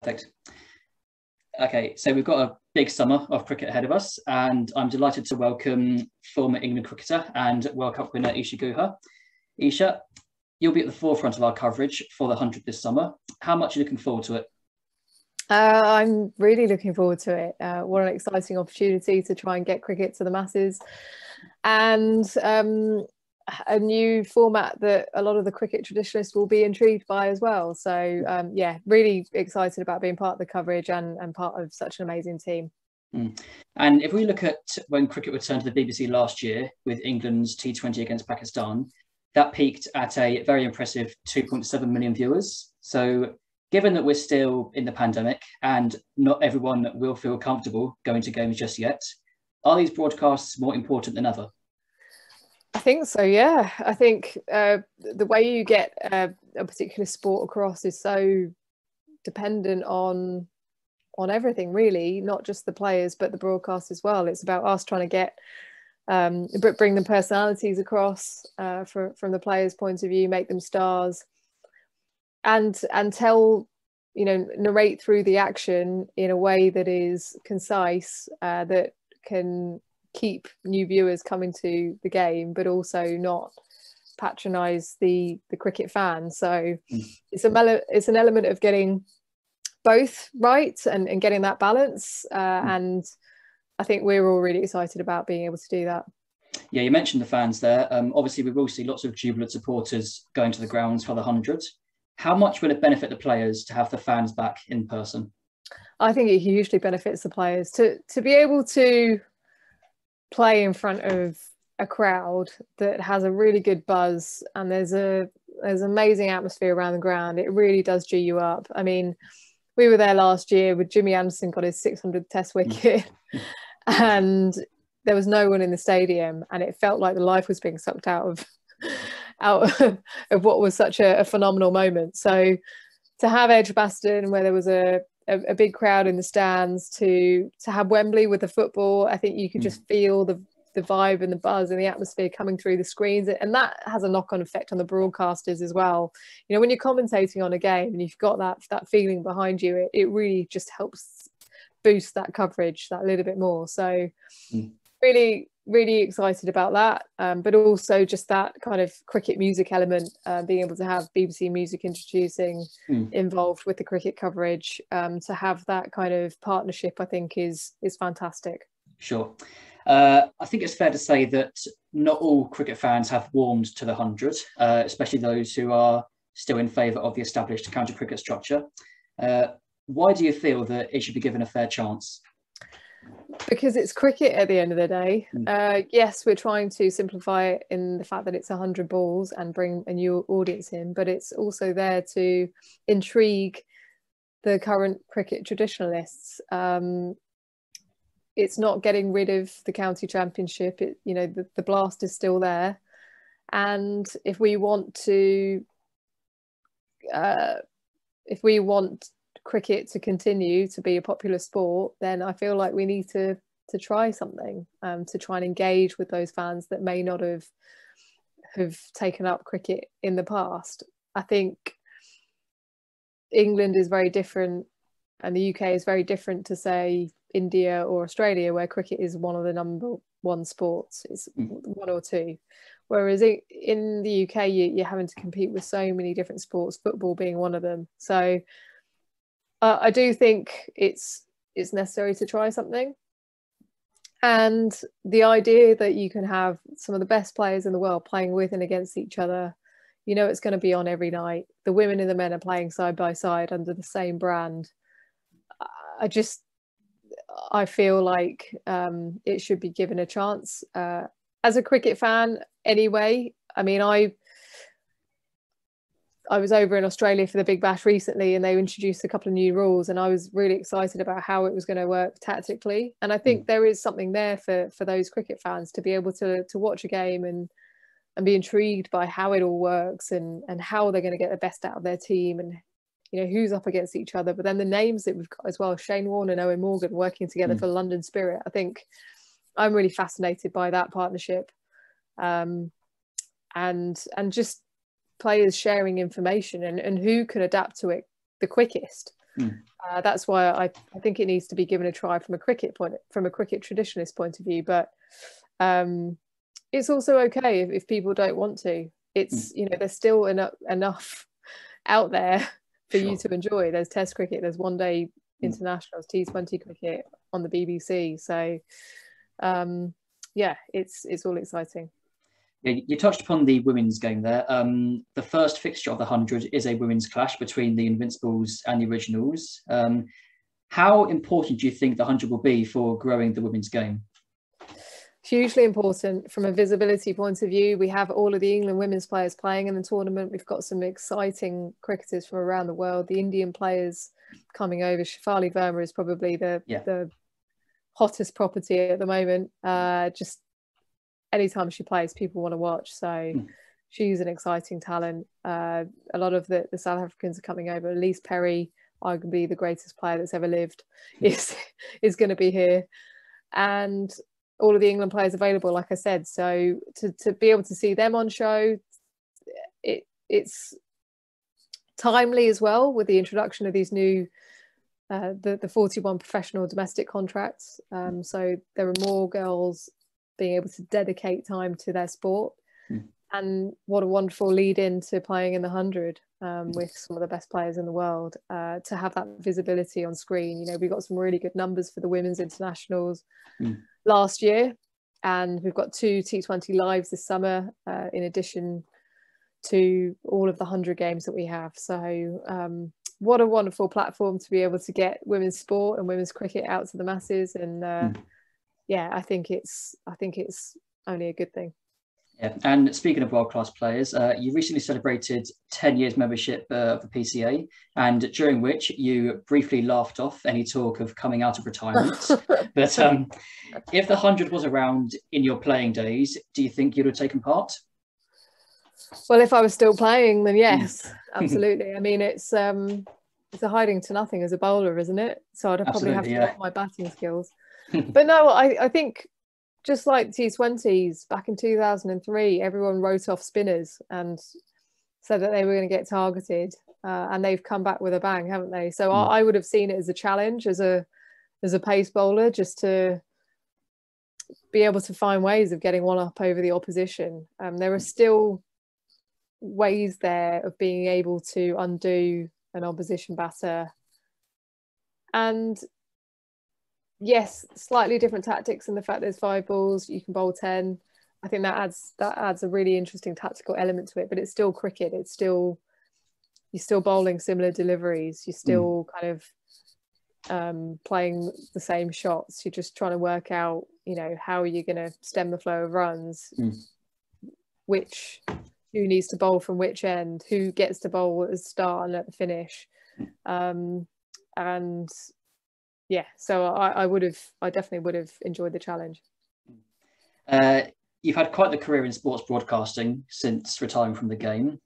Perfect. Okay, so we've got a big summer of cricket ahead of us, and I'm delighted to welcome former England cricketer and World Cup winner Isa Guha. Isha, you'll be at the forefront of our coverage for the 100th this summer. How much are you looking forward to it? I'm really looking forward to it. What an exciting opportunity to try and get cricket to the masses, and a new format that a lot of the cricket traditionalists will be intrigued by as well. So yeah, really excited about being part of the coverage and part of such an amazing team. And if we look at when cricket returned to the BBC last year with England's T20 against Pakistan, that peaked at a very impressive 2.7 million viewers. So given that we're still in the pandemic and not everyone will feel comfortable going to games just yet, are these broadcasts more important than ever? I think so, yeah. I think the way you get a particular sport across is so dependent on everything, really, not just the players, but the broadcast as well. It's about us trying to get bring the personalities across from the players' point of view, make them stars, and tell, narrate through the action in a way that is concise, that can keep new viewers coming to the game, but also not patronize the cricket fan. So it's an element of getting both right and getting that balance, and I think we're all really excited about being able to do that. Yeah, you mentioned the fans there. Obviously, we will see lots of jubilant supporters going to the grounds for the 100. How much will it benefit the players to have the fans back in person? I think it hugely benefits the players to be able to play in front of a crowd that has a really good buzz, and there's amazing atmosphere around the ground. It really does G you up. I mean, we were there last year with Jimmy Anderson got his 600th Test wicket, and there was no one in the stadium, and it felt like the life was being sucked out of what was such a phenomenal moment. So to have Edgbaston, where there was a big crowd in the stands, to have Wembley with the football, I think you could just feel the vibe and the buzz and the atmosphere coming through the screens, and that has a knock-on effect on the broadcasters as well. When you're commentating on a game and you've got that feeling behind you, it really just helps boost that coverage that little bit more. So really excited about that, but also just that kind of cricket music element, being able to have BBC Music introducing involved with the cricket coverage, to have that kind of partnership, I think is fantastic. Sure. I think it's fair to say that not all cricket fans have warmed to the 100, especially those who are still in favour of the established county cricket structure. Why do you feel that it should be given a fair chance? Because it's cricket at the end of the day. Yes, we're trying to simplify it in the fact that it's 100 balls and bring a new audience in, but it's also there to intrigue the current cricket traditionalists. It's not getting rid of the county championship. The blast is still there, and if we want cricket to continue to be a popular sport, then I feel like we need to try something, to try and engage with those fans that may not have taken up cricket in the past. I think England is very different and the UK is very different to, say, India or Australia, where cricket is one of the number one sports. It's one or two. Whereas in the UK, you're having to compete with so many different sports, football being one of them. So I do think it's necessary to try something. And the idea that you can have some of the best players in the world playing with and against each other, it's going to be on every night. The women and the men are playing side by side under the same brand. I feel like it should be given a chance. As a cricket fan anyway, I mean, I was over in Australia for the Big Bash recently, and they introduced a couple of new rules, and I was really excited about how it was going to work tactically. And I think there is something there for those cricket fans to be able to watch a game and be intrigued by how it all works and how they're going to get the best out of their team, and who's up against each other. But then the names that we've got as well, Shane Warne and Owen Morgan working together for London Spirit. I think I'm really fascinated by that partnership, and just players sharing information and who can adapt to it the quickest. That's why I think it needs to be given a try from a cricket traditionalist point of view. But it's also okay if people don't want to. It's there's still enough out there for you to enjoy. There's Test cricket, there's one day internationals, T20 cricket on the BBC. So it's all exciting. Yeah, you touched upon the women's game there. The first fixture of the 100 is a women's clash between the Invincibles and the Originals. How important do you think the 100 will be for growing the women's game? Hugely important from a visibility point of view. We have all of the England women's players playing in the tournament. We've got some exciting cricketers from around the world. The Indian players coming over. Shafali Verma is probably the hottest property at the moment. Just anytime she plays, people want to watch. So she's an exciting talent. A lot of the South Africans are coming over. Elise Perry, arguably the greatest player that's ever lived, is going to be here. And all of the England players available, like I said. So to be able to see them on show, it's timely as well with the introduction of these new the 41 professional domestic contracts. So there are more girls being able to dedicate time to their sport. And what a wonderful lead into playing in the 100 with some of the best players in the world, to have that visibility on screen. We got some really good numbers for the women's internationals last year, and we've got 2 T20 lives this summer, in addition to all of the 100 games that we have. So what a wonderful platform to be able to get women's sport and women's cricket out to the masses. And I think it's only a good thing. Yeah. And speaking of world-class players, you recently celebrated 10 years membership of the PCA, and during which you briefly laughed off any talk of coming out of retirement. But if the 100 was around in your playing days, do you think you'd have taken part? Well, if I was still playing, then yes, absolutely. I mean, it's a hiding to nothing as a bowler, isn't it? So I'd probably have to up my batting skills. But no, I think, just like T20s back in 2003, everyone wrote off spinners and said that they were going to get targeted, and they've come back with a bang, haven't they? So I would have seen it as a challenge as a pace bowler, just to be able to find ways of getting one up over the opposition. There are still ways there of being able to undo an opposition batter, and yes, slightly different tactics in the fact there's 5 balls, you can bowl 10. I think that adds a really interesting tactical element to it, but it's still cricket. It's still, you're still bowling similar deliveries. You're still kind of playing the same shots. You're just trying to work out, how are you going to stem the flow of runs? Who needs to bowl from which end? Who gets to bowl at the start and at the finish? And yeah, so I definitely would have enjoyed the challenge. You've had quite the career in sports broadcasting since retiring from the game.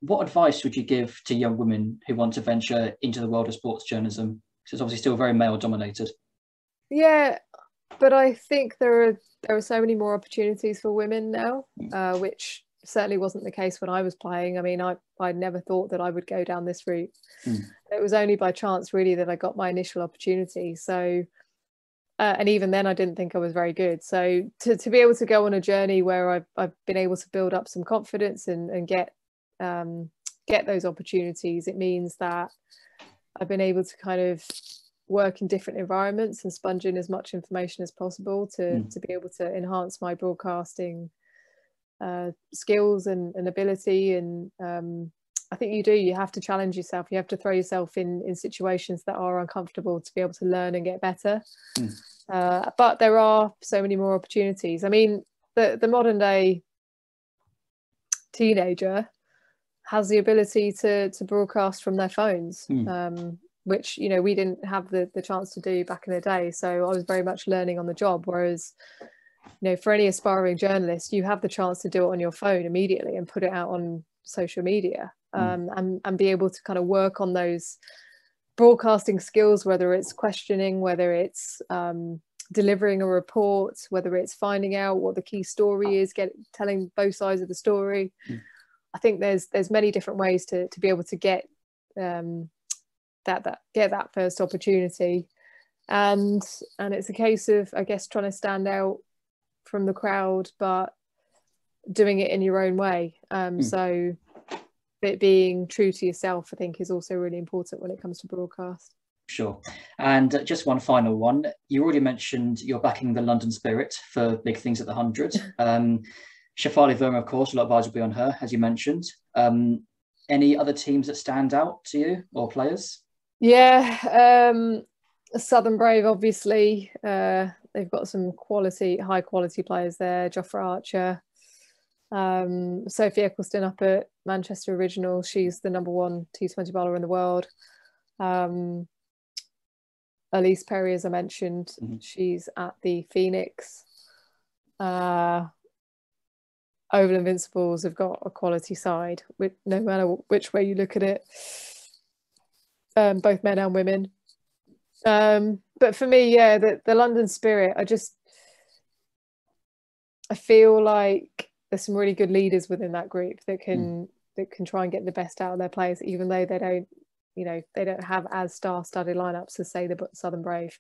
What advice would you give to young women who want to venture into the world of sports journalism? Because it's obviously still very male dominated. Yeah, but I think there are so many more opportunities for women now, which certainly wasn't the case when I was playing. I mean, I never thought that I would go down this route. It was only by chance really that I got my initial opportunity. So and even then I didn't think I was very good. So to be able to go on a journey where I've been able to build up some confidence and get those opportunities, it means that I've been able to kind of work in different environments and sponge in as much information as possible to be able to enhance my broadcasting skills and ability. And I think you have to challenge yourself. You have to throw yourself in situations that are uncomfortable to be able to learn and get better. But there are so many more opportunities. I mean, the modern day teenager has the ability to broadcast from their phones, which we didn't have the chance to do back in the day. So I was very much learning on the job, whereas for any aspiring journalist, you have the chance to do it on your phone immediately and put it out on social media, and be able to kind of work on those broadcasting skills, whether it's questioning, whether it's delivering a report, whether it's finding out what the key story is, telling both sides of the story. I think there's many different ways to be able to get get that first opportunity, and it's a case of, I guess, trying to stand out from the crowd, but doing it in your own way. So it being true to yourself, I think, is also really important when it comes to broadcast. Sure. And just one final one. You already mentioned you're backing the London Spirit for big things at the 100. Shafali Verma, of course, a lot of eyes will be on her, as you mentioned. Any other teams that stand out to you or players? Yeah, Southern Brave, obviously. They've got some high quality players there. Jofra Archer, Sophie Eccleston up at Manchester Original. She's the #1 T20 bowler in the world. Elise Perry, as I mentioned, she's at the Phoenix. Oval Invincibles have got a quality side, no matter which way you look at it, both men and women. But for me, yeah, the London Spirit, I feel like there's some really good leaders within that group that can try and get the best out of their players, even though they don't have as star-studded lineups as, say, the Southern Brave.